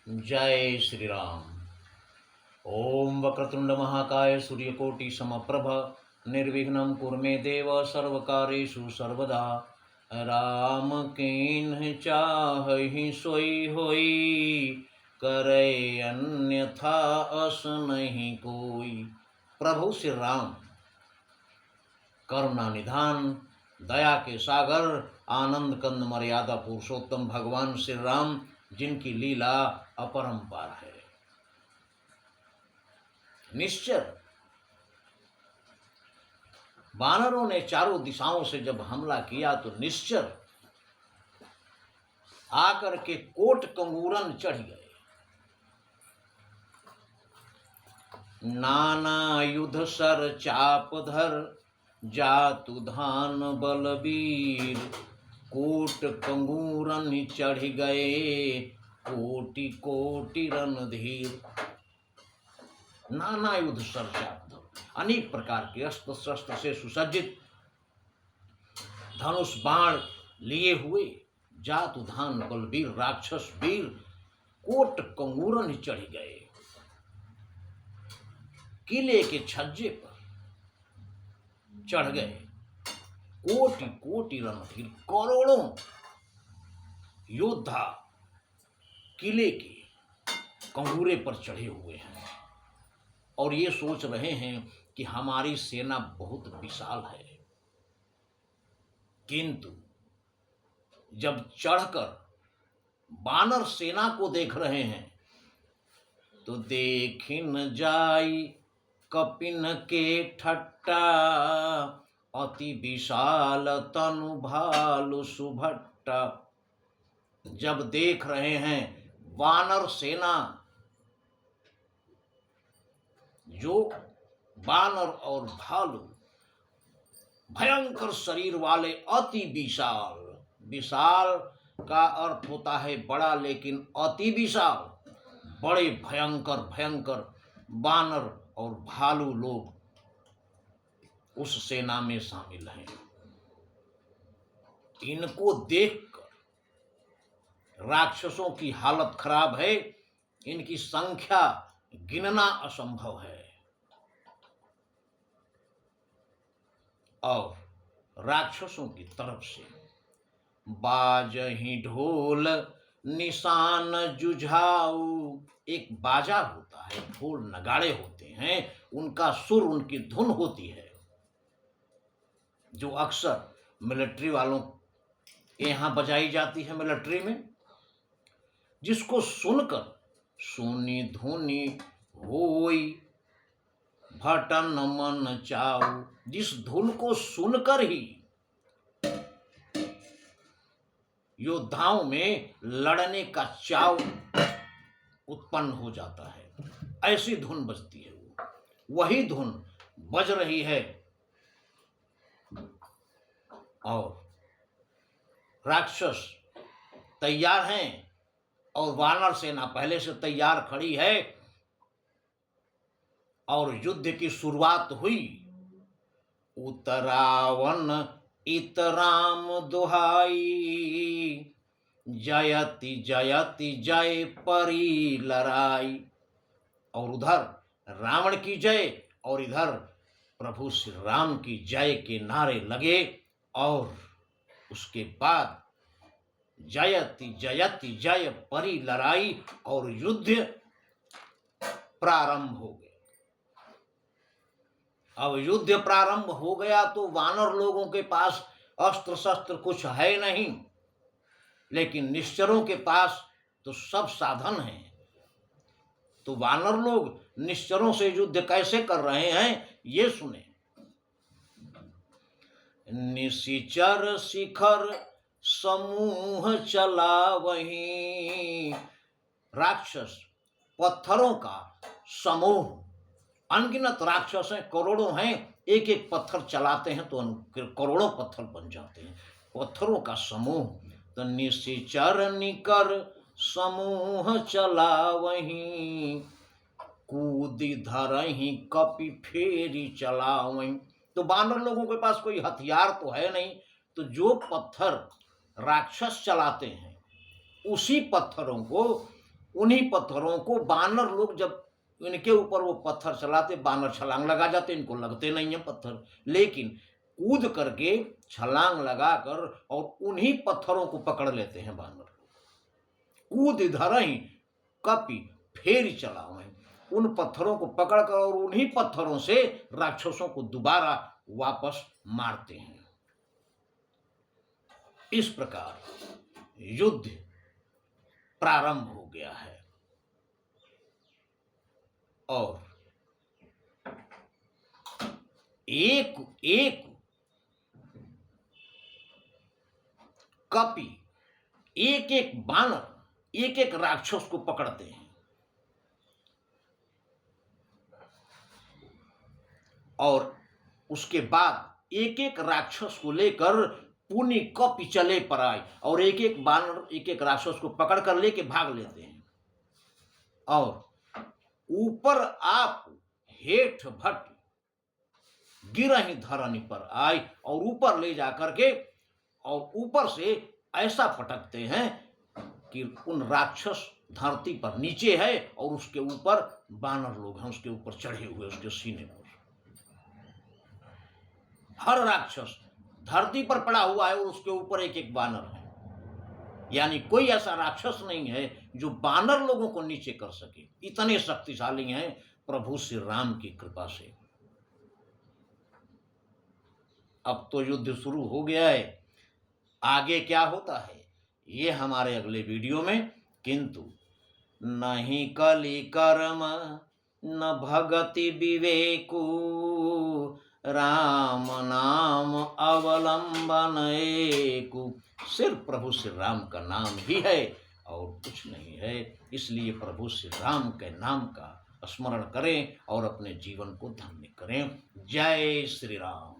जय श्री राम। ओम वक्रतुंड महाकाय सूर्यकोटि समप्रभ निर्विघ्नं कुरु मे देव सर्वकार्येषु सर्वदा। राम कीन्ह चाहि सोई होई, करे अन्यथा अस नहीं कोई। प्रभु श्री राम करुणा निधान, दया के सागर, आनंद कंद मर्यादा पुरुषोत्तम भगवान श्री राम, जिनकी लीला अपरंपार है। निश्चर वानरों ने चारों दिशाओं से जब हमला किया तो निश्चर आकर के कोट कंगूरन चढ़ गए। नाना युध सर चाप धर, जातु धान बलबीर। कोट कंगूरन चढ़ गए, कोटि कोटि रणधीर। नाना युध सर चाप धर, अनेक प्रकार के अस्त्र शस्त्र से सुसज्जित, धनुष बाण लिए हुए जातु धान बलबीर राक्षस वीर कोट कंगूरन चढ़ गए। किले के छज्जे पर चढ़ गए। कोटि कोटि रणधीर, करोड़ों योद्धा किले के कंगूरे पर चढ़े हुए हैं और ये सोच रहे हैं कि हमारी सेना बहुत विशाल है। किंतु जब चढ़कर वानर सेना को देख रहे हैं तो देखिन जाई कपिन के ठट्टा। अति विशाल तनु भालु सुभट्टा। जब देख रहे हैं वानर सेना, जो वानर और भालू भयंकर शरीर वाले, अति विशाल। विशाल का अर्थ होता है बड़ा, लेकिन अति विशाल, बड़े भयंकर भयंकर वानर और भालू लोग उस सेना में शामिल हैं। इनको देखकर राक्षसों की हालत खराब है। इनकी संख्या गिनना असंभव है। और राक्षसों की तरफ से बाजहि ढोल निशान जुझाऊ। एक बाजा होता है, ढोल नगाड़े होते हैं, उनका सुर, उनकी धुन होती है, जो अक्सर मिलिट्री वालों के यहाँ बजाई जाती है मिलिट्री में, जिसको सुनकर सुनी धुनी होई भटन मन चाऊ। जिस धुन को सुनकर ही योद्धाओं में लड़ने का चाव उत्पन्न हो जाता है, ऐसी धुन बजती है। वही धुन बज रही है और राक्षस तैयार हैं और वानर सेना पहले से तैयार खड़ी है और युद्ध की शुरुआत हुई। उतरावन इतराम दुहाई, जयति जयति जय परी लड़ाई। और उधर रावण की जय और इधर प्रभु श्री राम की जय के नारे लगे और उसके बाद जयति जयति जय परी लड़ाई और युद्ध प्रारंभ हो गया। अब युद्ध प्रारंभ हो गया तो वानर लोगों के पास अस्त्र शस्त्र कुछ है नहीं, लेकिन निश्चरों के पास तो सब साधन हैं। तो वानर लोग निश्चरों से युद्ध कैसे कर रहे हैं, ये सुने। निशिचर शिखर समूह चला वहीं। राक्षस पत्थरों का समूह, अनगिनत राक्षस हैं, करोड़ों हैं, एक एक पत्थर चलाते हैं तो करोड़ों पत्थर बन जाते हैं। पत्थरों का समूह, तो निशिचर निकर समूह चला वहीं। कूदी धरही कपि फेरी चला वहीं। तो बानर लोगों के पास कोई हथियार तो है नहीं, तो जो पत्थर राक्षस चलाते हैं उसी पत्थरों को उन्हीं पत्थरों को बानर लोग जब इनके ऊपर वो पत्थर चलाते, बानर छलांग लगा जाते, इनको लगते नहीं है पत्थर, लेकिन कूद करके छलांग लगाकर और उन्हीं पत्थरों को पकड़ लेते हैं बानर। कूद इधर ही कपि फेरी चलाओ, उन पत्थरों को पकड़कर और उन्हीं पत्थरों से राक्षसों को दोबारा वापस मारते हैं। इस प्रकार युद्ध प्रारंभ हो गया है और एक एक कपि, एक एक बानर एक एक राक्षस को पकड़ते हैं और उसके बाद एक एक राक्षस को लेकर पुनि कपि चले पर आए और एक एक बानर एक एक राक्षस को पकड़ कर लेके भाग लेते हैं और ऊपर आप हेठ भट गिरहि धरनी पर आए और ऊपर ले जाकर के और ऊपर से ऐसा पटकते हैं कि उन राक्षस धरती पर नीचे है और उसके ऊपर बानर लोग हैं उसके ऊपर चढ़े हुए उसके सीने पर। हर राक्षस धरती पर पड़ा हुआ है और उसके ऊपर एक एक बानर है, यानी कोई ऐसा राक्षस नहीं है जो बानर लोगों को नीचे कर सके। इतने शक्तिशाली हैं प्रभु श्री राम की कृपा से। अब तो युद्ध शुरू हो गया है, आगे क्या होता है ये हमारे अगले वीडियो में। किंतु नहीं कली कर्म न भगति विवेकु, राम नाम अवलंबन एकु। सिर्फ प्रभु श्री राम का नाम ही है और कुछ नहीं है, इसलिए प्रभु श्री राम के नाम का स्मरण करें और अपने जीवन को धन्य करें। जय श्री राम।